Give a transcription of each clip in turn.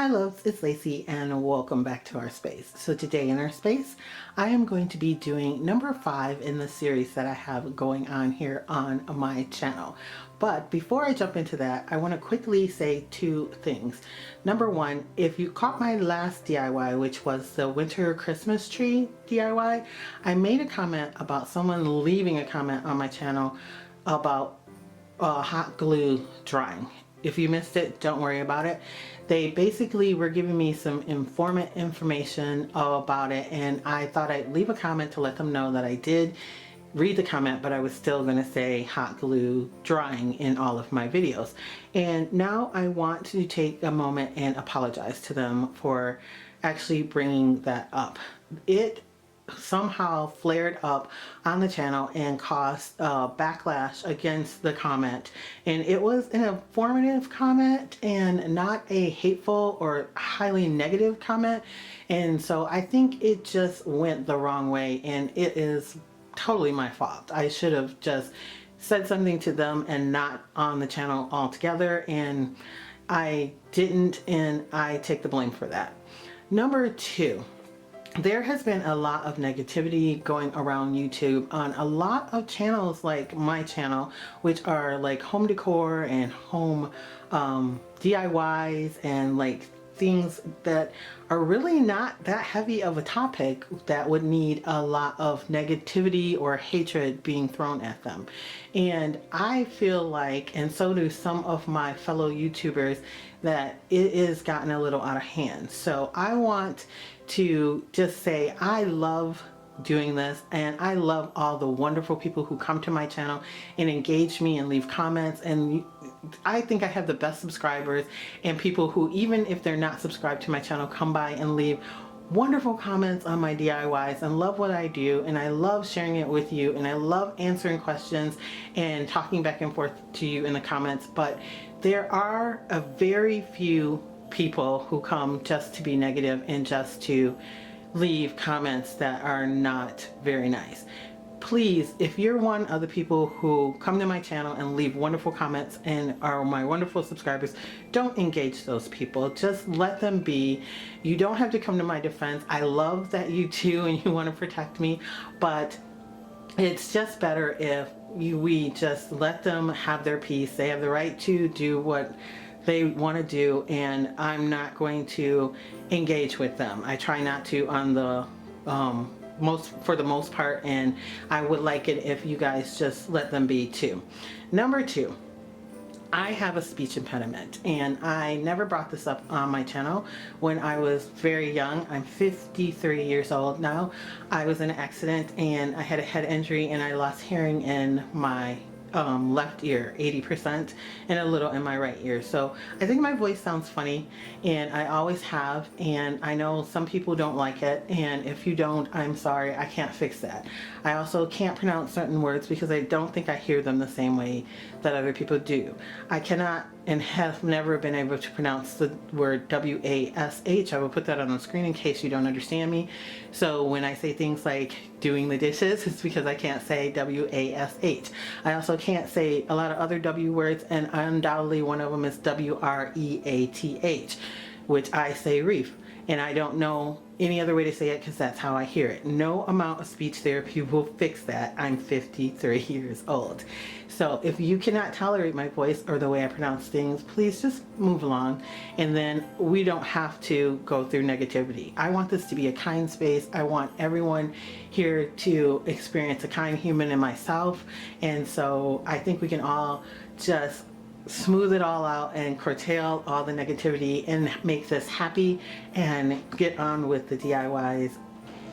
loves, it's Lacey and welcome back to our space. So today in our space, I am going to be doing number 5 in the series that I have going on here on my channel. But before I jump into that, I want to quickly say two things. Number one, if you caught my last DIY, which was the winter Christmas tree DIY, I made a comment about someone leaving a comment on my channel about hot glue drying. If you missed it, don't worry about it. They basically were giving me some information about it, and I thought I'd leave a comment to let them know that I did read the comment, but I was still going to say hot glue drying in all of my videos. And now I want to take a moment and apologize to them for actually bringing that up. It somehow flared up on the channel and caused backlash against the comment, and it was an informative comment and not a hateful or highly negative comment, and so I think it just went the wrong way, and it is totally my fault. I should have just said something to them and not on the channel altogether, and I didn't, and I take the blame for that. Number two, there has been a lot of negativity going around YouTube on a lot of channels like my channel, which are like home decor and home DIYs and like things that are really not that heavy of a topic that would need a lot of negativity or hatred being thrown at them. And I feel like, and so do some of my fellow YouTubers, that it is gotten a little out of hand. So I want to just say I love doing this, and I love all the wonderful people who come to my channel and engage me and leave comments, and I think I have the best subscribers and people who, even if they're not subscribed to my channel, come by and leave wonderful comments on my DIYs and love what I do, and I love sharing it with you, and I love answering questions and talking back and forth to you in the comments. But there are a very few people who come just to be negative and just to leave comments that are not very nice. Please, if you're one of the people who come to my channel and leave wonderful comments and are my wonderful subscribers, don't engage those people. Just let them be. You don't have to come to my defense. I love that you do and you want to protect me, but it's just better if we just let them have their peace. They have the right to do what they want to do, and I'm not going to engage with them. I try not to on the for the most part, and I would like it if you guys just let them be too. Number two, I have a speech impediment, and I never brought this up on my channel when I was very young. I'm 53 years old now. I was in an accident and I had a head injury, and I lost hearing in my left ear 80% and a little in my right ear. So I think my voice sounds funny, and I always have, and I know some people don't like it, and if you don't, I'm sorry, I can't fix that. I also can't pronounce certain words because I don't think I hear them the same way that other people do. I cannot and have never been able to pronounce the word W-A-S-H. I will put that on the screen in case you don't understand me. So when I say things like doing the dishes, it's because I can't say W-A-S-H. I also can't say a lot of other W words, and undoubtedly one of them is W-R-E-A-T-H, which I say wreath. And I don't know any other way to say it because that's how I hear it. No amount of speech therapy will fix that. I'm 53 years old. So if you cannot tolerate my voice or the way I pronounce things, please just move along, and then we don't have to go through negativity. I want this to be a kind space. I want everyone here to experience a kind human in myself, and so I think we can all just smooth it all out and curtail all the negativity and make this happy and get on with the DIYs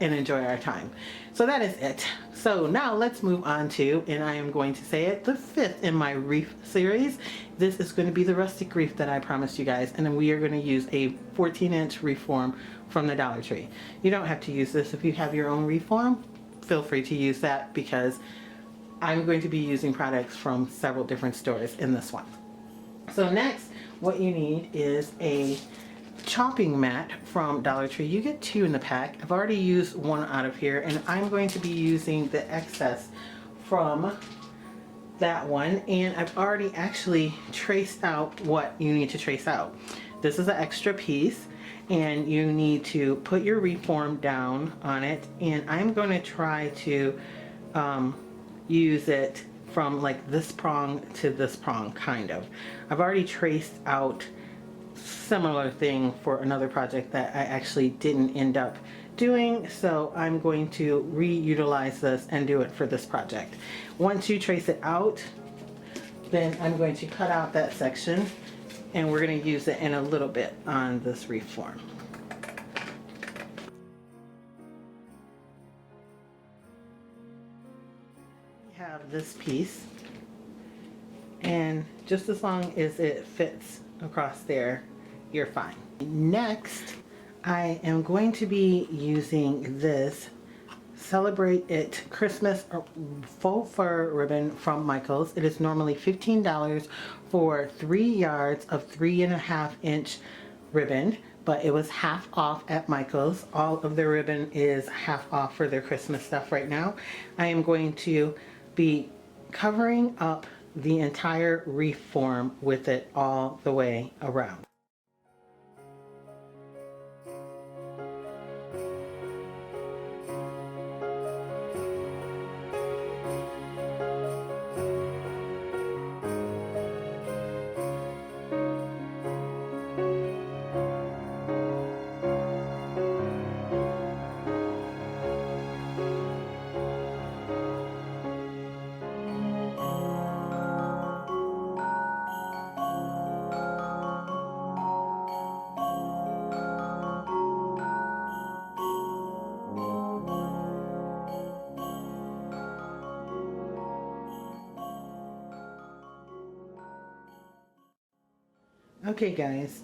and enjoy our time. So that is it. So now let's move on to, and I am going to say it, the 5th in my wreath series. This is going to be the Rustic Wreath that I promised you guys, and then we are going to use a 14-inch wreath form from the Dollar Tree. You don't have to use this. If you have your own wreath form, feel free to use that, because I'm going to be using products from several different stores in this one. So next, what you need is a chopping mat from Dollar Tree. You get 2 in the pack. I've already used one out of here, and I'm going to be using the excess from that one, and I've already actually traced out what you need to trace out. this is an extra piece, and you need to put your reform down on it, and I'm going to try to use it from like this prong to this prong, kind of. I've already traced out similar thing for another project that I actually didn't end up doing, so I'm going to reutilize this and do it for this project. Once you trace it out, then I'm going to cut out that section, and we're going to use it in a little bit on this reform. We have this piece, and just as long as it fits across there, you're fine. Next, I am going to be using this Celebrate It Christmas faux fur ribbon from Michaels. It is normally $15 for 3 yards of 3.5 inch ribbon, but it was half off at Michaels. All of their ribbon is half off for their Christmas stuff right now. I am going to be covering up the entire reform with it all the way around. Okay guys,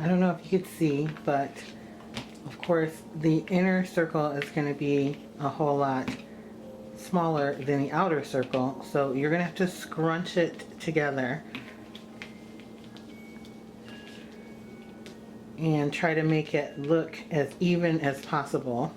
I don't know if you could see, but of course the inner circle is going to be a whole lot smaller than the outer circle, so you're going to have to scrunch it together and try to make it look as even as possible.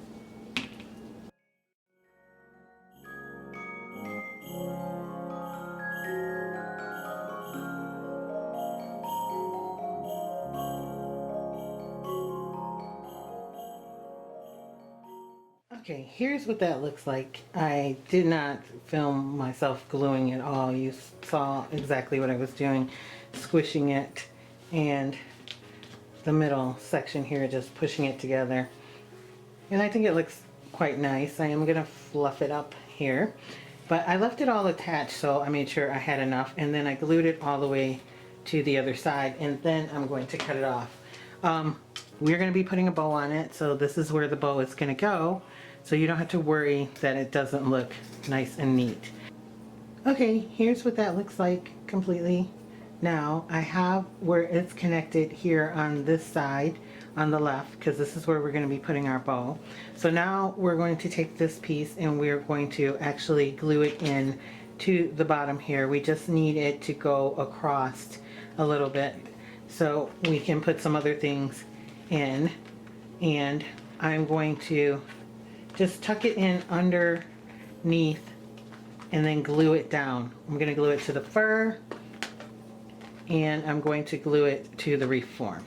Okay, here's what that looks like. I did not film myself gluing it all. You saw exactly what I was doing, squishing it, and the middle section here, just pushing it together. And I think it looks quite nice. I am gonna fluff it up here, but I left it all attached, so I made sure I had enough, and then I glued it all the way to the other side, and then I'm going to cut it off. We're going to be putting a bow on it, so this is where the bow is going to go, so you don't have to worry that it doesn't look nice and neat. Okay, here's what that looks like completely. Now I have where it's connected here on this side on the left, because this is where we're going to be putting our bow. So now we're going to take this piece and we're going to actually glue it in to the bottom here. We just need it to go across a little bit so we can put some other things in, and I'm going to just tuck it in underneath and then glue it down. I'm going to glue it to the fur, and I'm going to glue it to the reform.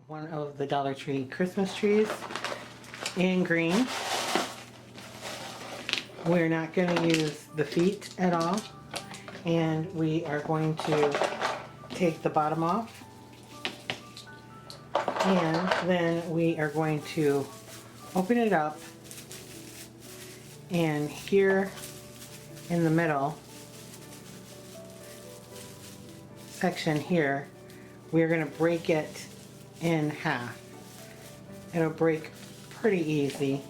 One of the Dollar Tree Christmas trees in green. We're not going to use the feet at all, and we are going to take the bottom off, and then we are going to open it up, and here in the middle section here, we're going to break it in half. It'll break pretty easy.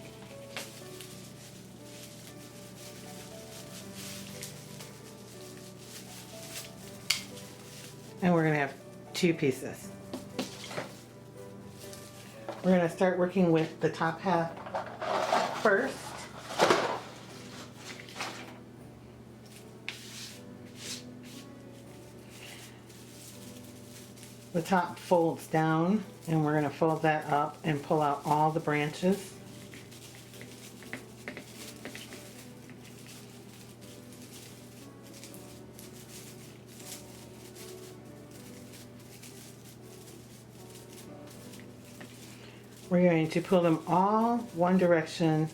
And we're going to have two pieces. We're going to start working with the top half first. The top folds down, and we're going to fold that up and pull out all the branches. We're going to pull them all one direction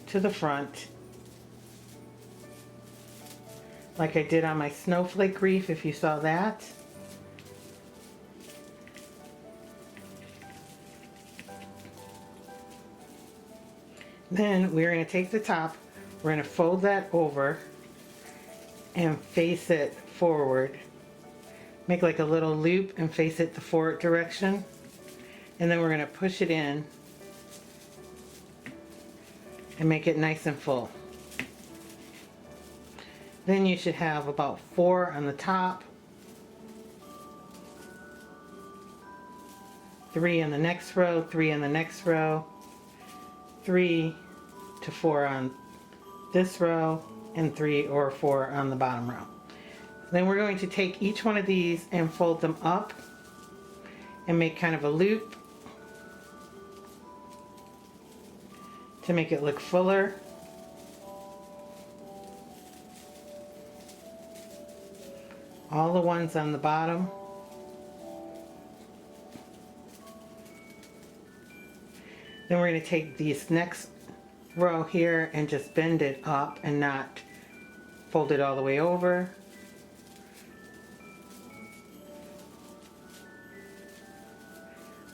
to the front, like I did on my Snowflake wreath, if you saw that. Then we're going to take the top, we're going to fold that over and face it forward. Make like a little loop and face it the forward direction. And then we're going to push it in and make it nice and full. Then you should have about 4 on the top, 3 in the next row, 3 in the next row, 3 to 4 on this row, and 3 or 4 on the bottom row. Then we're going to take each one of these and fold them up and make kind of a loop to make it look fuller. All the ones on the bottom. Then we're going to take these next row here and just bend it up and not fold it all the way over.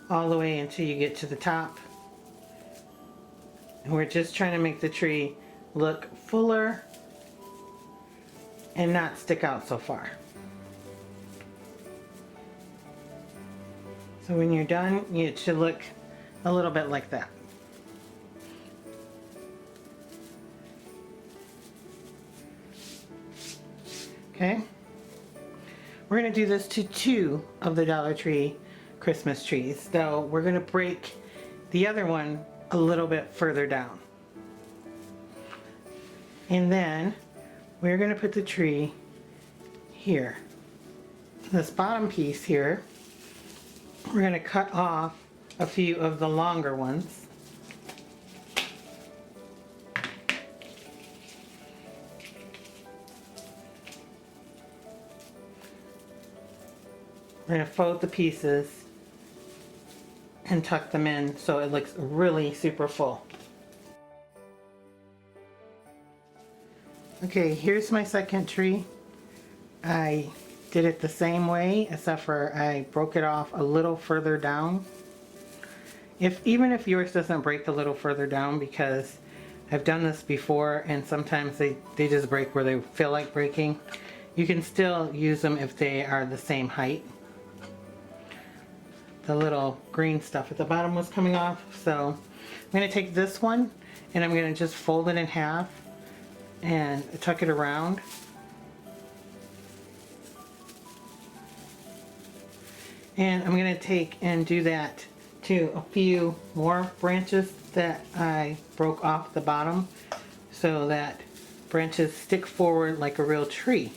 All the way until you get to the top. And we're just trying to make the tree look fuller and not stick out so far. So when you're done, it should look a little bit like that. Okay, we're going to do this to 2 of the Dollar Tree Christmas trees, though we're going to break the other one a little bit further down. And then we're going to put the tree here. This bottom piece here, we're going to cut off a few of the longer ones. We're going to fold the pieces and tuck them in so it looks really super full. Okay, here's my second tree. I did it the same way, except for I broke it off a little further down. Even if yours doesn't break a little further down, because I've done this before and sometimes they just break where they feel like breaking, you can still use them if they are the same height. The little green stuff at the bottom was coming off, so I'm going to take this one and I'm going to just fold it in half and tuck it around. And I'm going to take and do that to a few more branches that I broke off the bottom, so that branches stick forward like a real tree.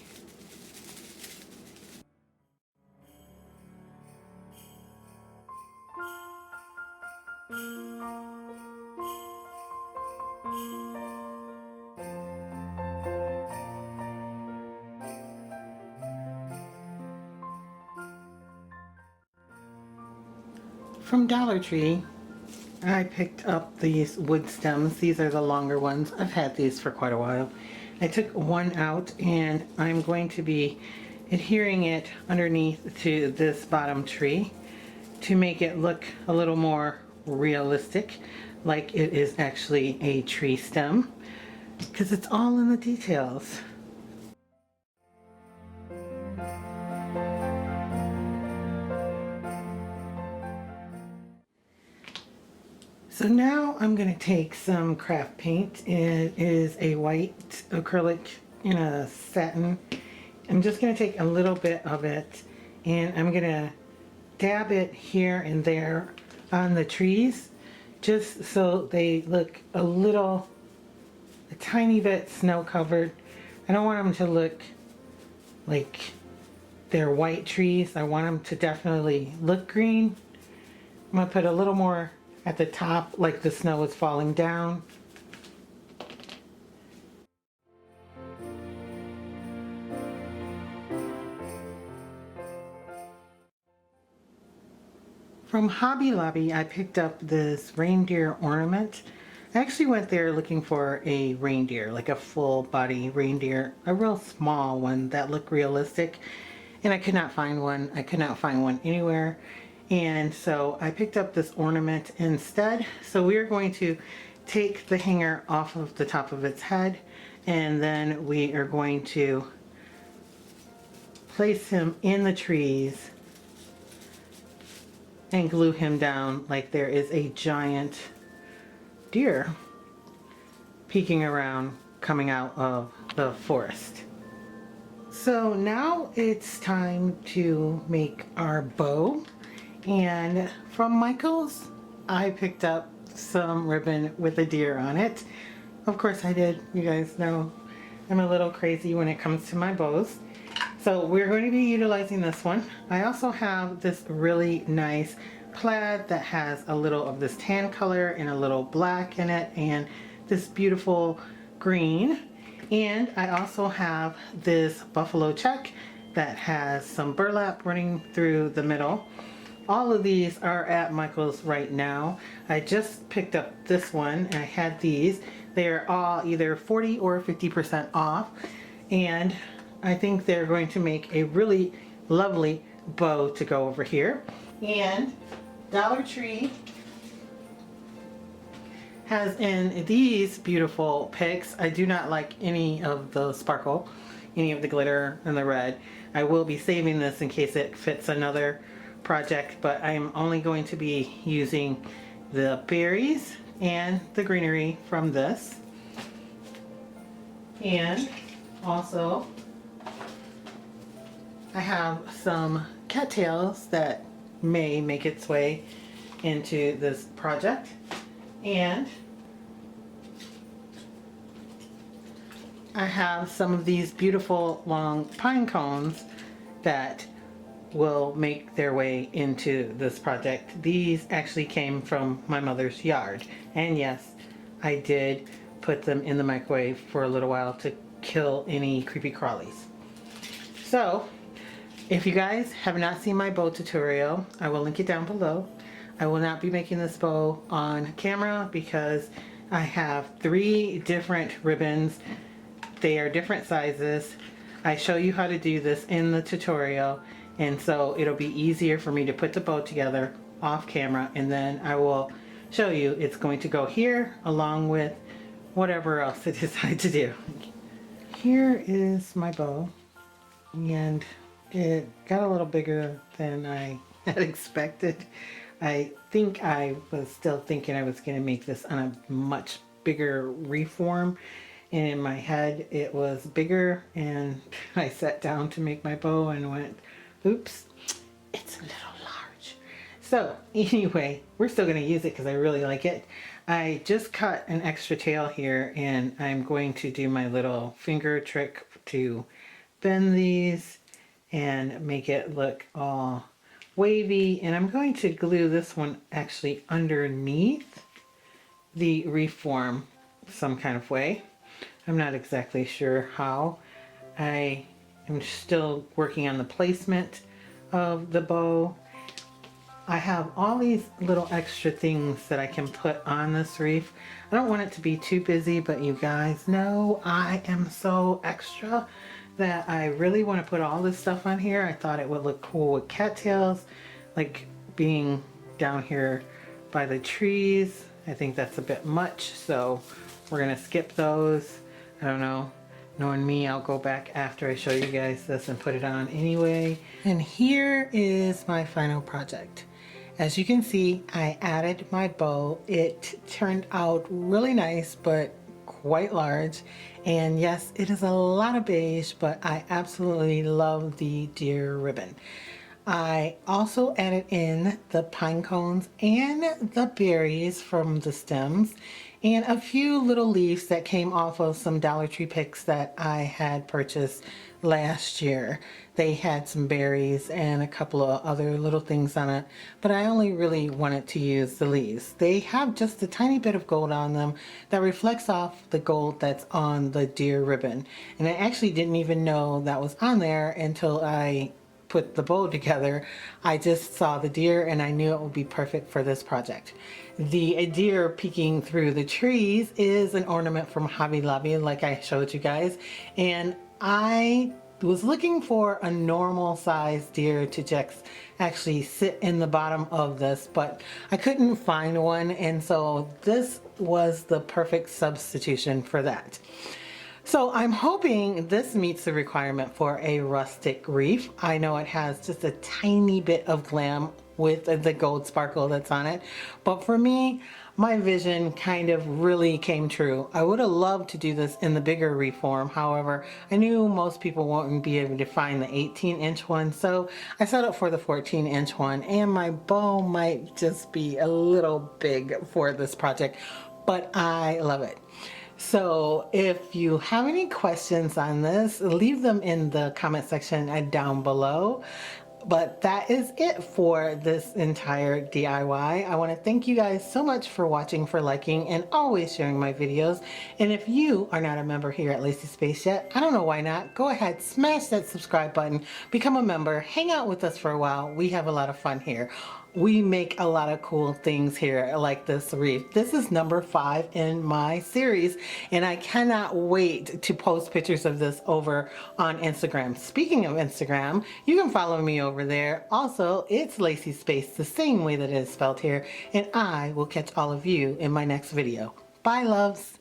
From Dollar Tree, I picked up these wood stems. These are the longer ones. I've had these for quite a while. I took one out and I'm going to be adhering it underneath to this bottom tree to make it look a little more realistic, like it is actually a tree stem. because it's all in the details. So now I'm going to take some craft paint. It is a white acrylic in a satin. I'm just going to take a little bit of it and I'm going to dab it here and there on the trees just so they look a tiny bit snow covered. I don't want them to look like they're white trees. I want them to definitely look green. I'm going to put a little more at the top like the snow is falling down. From Hobby Lobby, I picked up this reindeer ornament. I actually went there looking for a reindeer, like a full body reindeer, a real small one that looked realistic, and I could not find one. I could not find one anywhere. And so I picked up this ornament instead. So we are going to take the hanger off of the top of its head, and then we are going to place him in the trees and glue him down like there is a giant deer peeking around coming out of the forest. So now it's time to make our bow. And from Michael's, I picked up some ribbon with a deer on it. Of course I did. You guys know I'm a little crazy when it comes to my bows. So we're going to be utilizing this one. I also have this really nice plaid that has a little of this tan color and a little black in it and this beautiful green. And I also have this buffalo check that has some burlap running through the middle. All of these are at Michael's right now. I just picked up this one and I had these. They're all either 40 or 50% off. And I think they're going to make a really lovely bow to go over here. And Dollar Tree has in these beautiful picks. I do not like any of the sparkle, any of the glitter and the red. I will be saving this in case it fits another project, but I'm only going to be using the berries and the greenery from this. And also I have some cattails that may make its way into this project, and I have some of these beautiful long pine cones that will make their way into this project. These actually came from my mother's yard, and yes, I did put them in the microwave for a little while to kill any creepy crawlies. So if you guys have not seen my bow tutorial, I will link it down below. I will not be making this bow on camera because I have 3 different ribbons. They are different sizes. I show you how to do this in the tutorial, and so it'll be easier for me to put the bow together off camera, and then I will show you it's going to go here along with whatever else I decide to do. Here is my bow, and it got a little bigger than I had expected. I think I was still thinking I was going to make this on a much bigger reform, and in my head it was bigger, and I sat down to make my bow and went, oops, it's a little large. So anyway, we're still going to use it because I really like it. I just cut an extra tail here, and I'm going to do my little finger trick to bend these and make it look all wavy, and I'm going to glue this one actually underneath the reform some kind of way. I'm not exactly sure how. I am still working on the placement of the bow. I have all these little extra things that I can put on this wreath. I don't want it to be too busy, but you guys know I am so extra that I really want to put all this stuff on here. I thought it would look cool with cattails, like being down here by the trees. I think that's a bit much, so we're gonna skip those. I don't know. Knowing me, I'll go back after I show you guys this and put it on anyway. And here is my final project. As you can see, I added my bow. It turned out really nice, but quite large. And yes, it is a lot of beige, but I absolutely love the deer ribbon. I also added in the pine cones and the berries from the stems and a few little leaves that came off of some Dollar Tree picks that I had purchased last year. They had some berries and a couple of other little things on it, but I only really wanted to use the leaves. They have just a tiny bit of gold on them that reflects off the gold that's on the deer ribbon. And I actually didn't even know that was on there until I put the bow together. I just saw the deer and I knew it would be perfect for this project. The deer peeking through the trees is an ornament from Hobby Lobby, like I showed you guys, and I was looking for a normal sized deer to just actually sit in the bottom of this, but I couldn't find one, and so this was the perfect substitution for that. So I'm hoping this meets the requirement for a rustic wreath. I know it has just a tiny bit of glam with the gold sparkle that's on it, but for me, my vision kind of really came true. I would have loved to do this in the bigger wreath form. However, I knew most people wouldn't be able to find the 18-inch one, so I set up for the 14-inch one, and my bow might just be a little big for this project, but I love it. So if you have any questions on this, leave them in the comment section down below. But that is it for this entire DIY. I want to thank you guys so much for watching, for liking, and always sharing my videos. And if you are not a member here at Lacee Space yet, I don't know why not. Go ahead, smash that subscribe button, become a member, hang out with us for a while. We have a lot of fun here. We make a lot of cool things here like this wreath. This is number 5 in my series, and I cannot wait to post pictures of this over on Instagram. Speaking of Instagram, you can follow me over there. Also, it's Lacee Space, the same way that it is spelled here, and I will catch all of you in my next video. Bye, loves.